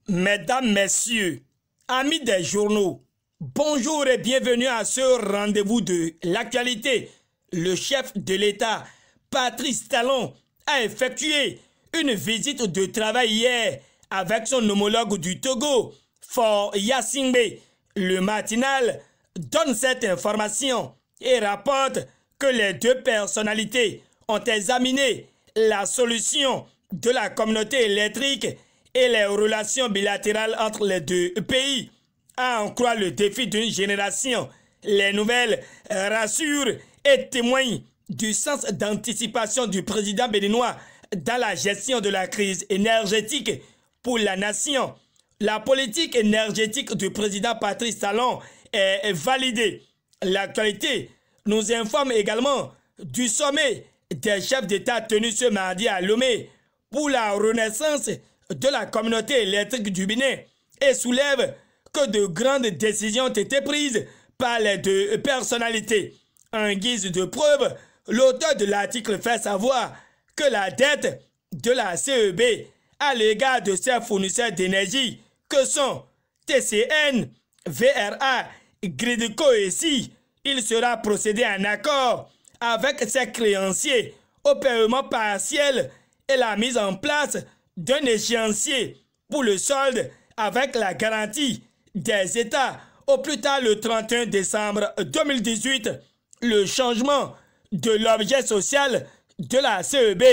Mesdames, Messieurs, amis des journaux, bonjour et bienvenue à ce rendez-vous de l'actualité. Le chef de l'État, Patrice Talon, a effectué une visite de travail hier avec son homologue du Togo, Faure Gnassingbé. Le matinal donne cette information et rapporte que les deux personnalités ont examiné la solution de la communauté électrique et les relations bilatérales entre les deux pays. À en croire le défi d'une génération, les nouvelles rassurent et témoignent du sens d'anticipation du président béninois dans la gestion de la crise énergétique pour la nation. La politique énergétique du président Patrice Talon est validée. L'actualité nous informe également du sommet des chefs d'État tenu ce mardi à Lomé pour la renaissance de la communauté électrique du Bénin et soulève que de grandes décisions ont été prises par les deux personnalités. En guise de preuve, l'auteur de l'article fait savoir que la dette de la CEB à l'égard de ses fournisseurs d'énergie que sont TCN, VRA, Gridco et SI, il sera procédé en accord avec ses créanciers au paiement partiel et la mise en place d'un échéancier pour le solde avec la garantie des États au plus tard le 31 décembre 2018. Le changement de l'objet social de la CEB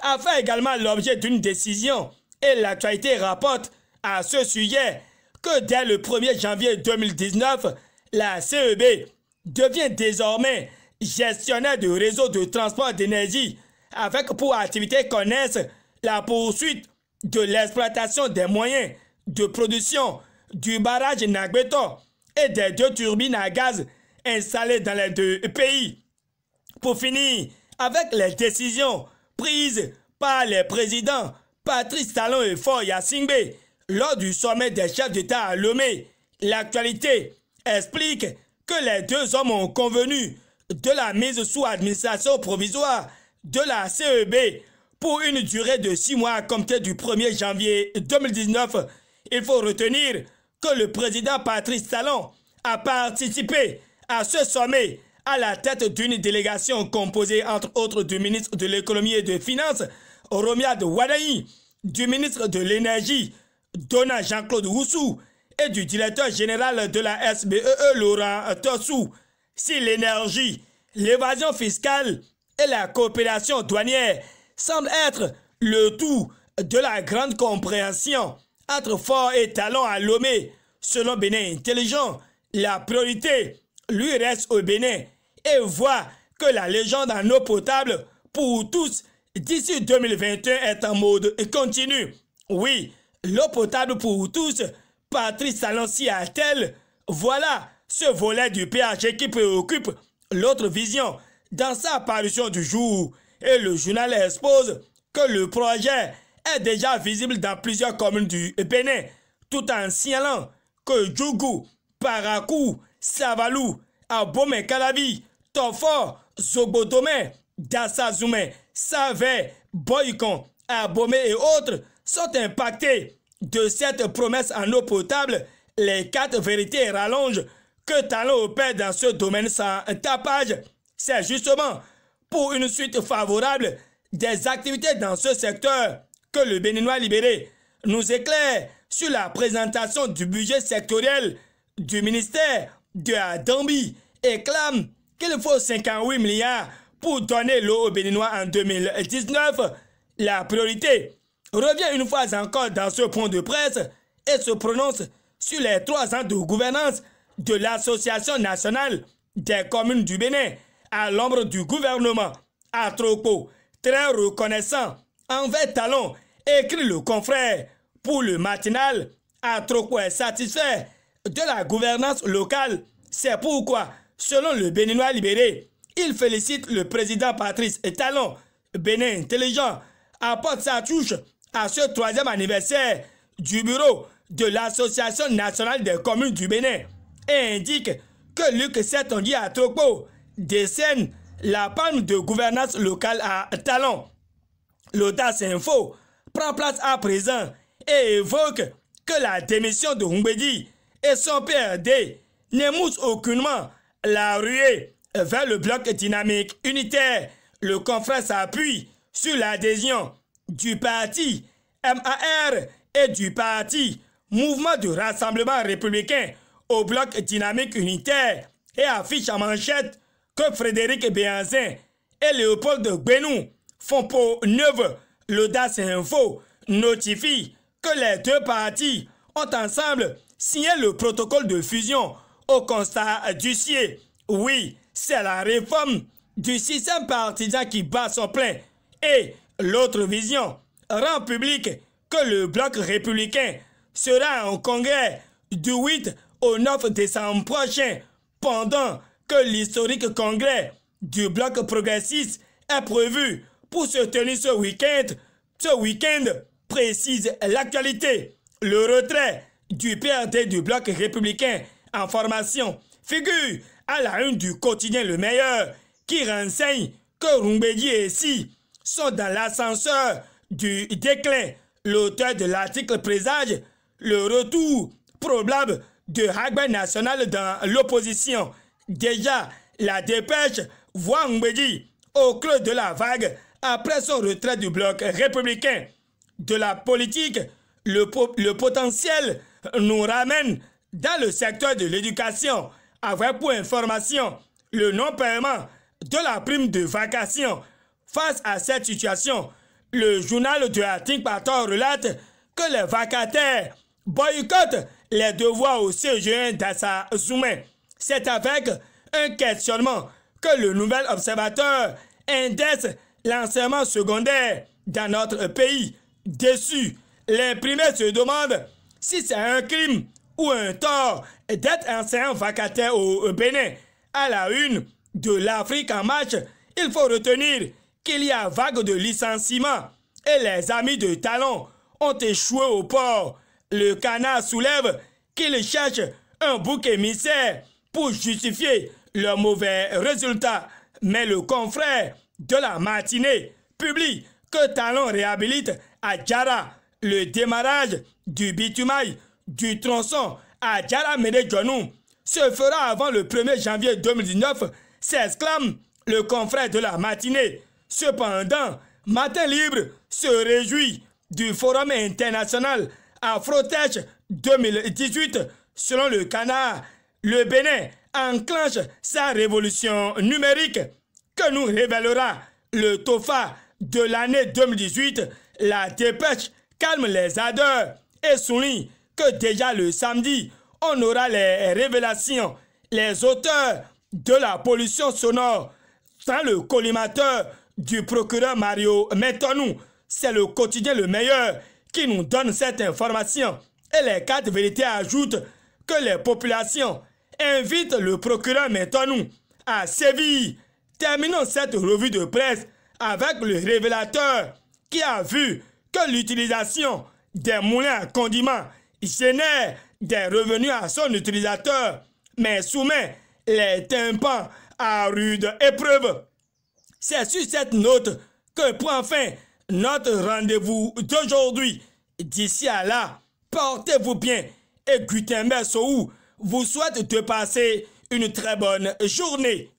a fait également l'objet d'une décision et l'actualité rapporte à ce sujet que dès le 1er janvier 2019, la CEB devient désormais gestionnaire de réseaux de transport d'énergie avec pour activité connaissent la poursuite de l'exploitation des moyens de production du barrage Nagbeto et des deux turbines à gaz installées dans les deux pays. Pour finir, avec les décisions prises par les présidents Patrice Talon et Faure Gnassingbé lors du sommet des chefs d'État à Lomé, l'actualité explique que les deux hommes ont convenu de la mise sous administration provisoire de la CEB pour une durée de 6 mois à compter du 1er janvier 2019. Il faut retenir que le président Patrice Talon a participé à ce sommet à la tête d'une délégation composée entre autres du ministre de l'économie et des finances, Romiade Wadaï, du ministre de l'énergie, Dona Jean-Claude Roussou, et du directeur général de la SBEE, Laurent Tossou. Si l'énergie, l'évasion fiscale et la coopération douanière semblent être le tout de la grande compréhension entre Faure et Talon à Lomé, selon Bénin Intelligent, la priorité lui reste au Bénin et voit que la légende en eau potable pour tous d'ici 2021 est en mode continu. Oui, l'eau potable pour tous, Patrice Talon s'y attelle. Voilà ce volet du PHG qui préoccupe l'autre vision dans sa parution du jour. Et le journal expose que le projet est déjà visible dans plusieurs communes du Bénin, tout en signalant que Djougou, Parakou, Savalou, Abomey Calavi, Tofor, Zobotome, Dassazoume, Savé, Boycon, Abomey et autres sont impactés de cette promesse en eau potable. Les 4 vérités rallongent que Talon opère dans ce domaine sans tapage. C'est justement pour une suite favorable des activités dans ce secteur que le Béninois libéré nous éclaire sur la présentation du budget sectoriel du ministère de la Gambie et clame qu'il faut 58 milliards pour donner l'eau aux Béninois en 2019. La priorité revient une fois encore dans ce point de presse et se prononce sur les 3 ans de gouvernance de l'Association nationale des communes du Bénin à l'ombre du gouvernement. Atropo, très reconnaissant envers Talon, écrit le confrère pour le matinal. Atropo est satisfait de la gouvernance locale. C'est pourquoi, selon le Béninois libéré, il félicite le président Patrice Talon. Bénin Intelligent apporte sa touche à ce 3e anniversaire du bureau de l'Association nationale des communes du Bénin et indique que Luc Setongi Atropo décerne la palme de gouvernance locale à Talon. L'Audace Info prend place à présent et évoque que la démission de Mbedi et son PRD n'émoussent aucunement la ruée vers le bloc dynamique unitaire. Le confrère s'appuie sur l'adhésion du parti MAR et du parti Mouvement de Rassemblement Républicain au bloc dynamique unitaire et affiche en manchette que Frédéric Béhanzin et Léopold Gbenou font peau neuve. L'Audace Info notifie que les deux partis ont ensemble signé le protocole de fusion au constat d'huissier. Oui, c'est la réforme du système partisan qui bat son plein. Et l'autre vision rend public que le bloc républicain sera en congrès du 8 au 9 décembre prochain, pendant que l'historique congrès du bloc progressiste est prévu pour se tenir ce week-end, précise l'actualité. Le retrait du PRD du bloc républicain en formation figure à la une du quotidien Le Meilleur, qui renseigne que Mbedi et Si sont dans l'ascenseur du déclin. L'auteur de l'article présage le retour probable de Hagben National dans l'opposition. Déjà, la dépêche voit Mbedi au creux de la vague après son retrait du bloc républicain. De la politique, le potentiel nous ramène dans le secteur de l'éducation, avec pour information le non-paiement de la prime de vacation. Face à cette situation, le journal de Ating Pator relate que les vacataires boycottent les devoirs au CGN d'Assa Zoumé. C'est avec un questionnement que le nouvel observateur indexe l'enseignement secondaire dans notre pays. Déçu, l'imprimé se demande si c'est un crime ou un tort d'être enseignant vacataire au Bénin. À la une de l'Afrique en marche, il faut retenir qu'il y a vague de licenciements et les amis de Talon ont échoué au port. Le canard soulève qu'ils cherchent un bouc émissaire pour justifier leurs mauvais résultats. Mais le confrère de la matinée publie que Talon réhabilite à Djara le démarrage du bitumail du tronçon à Djara Médé-Djonou se fera avant le 1er janvier 2019, s'exclame le confrère de la matinée. Cependant, Matin Libre se réjouit du Forum international Afrotech 2018. Selon le canard, le Bénin enclenche sa révolution numérique que nous révélera le TOFA de l'année 2018. La dépêche calme les ardeurs et souligne que déjà le samedi, on aura les révélations. Les auteurs de la pollution sonore dans le collimateur du procureur Mario Metonou. C'est le quotidien Le Meilleur qui nous donne cette information. Et les 4 vérités ajoutent que les populations invitent le procureur Metonou à sévir. Terminons cette revue de presse avec le révélateur qui a vu que l'utilisation des moulins à condiments génère des revenus à son utilisateur, mais soumet les tympans à rude épreuve. C'est sur cette note que prend fin notre rendez-vous d'aujourd'hui. D'ici à là, portez-vous bien et Gutenberg Sou vous souhaite de passer une très bonne journée.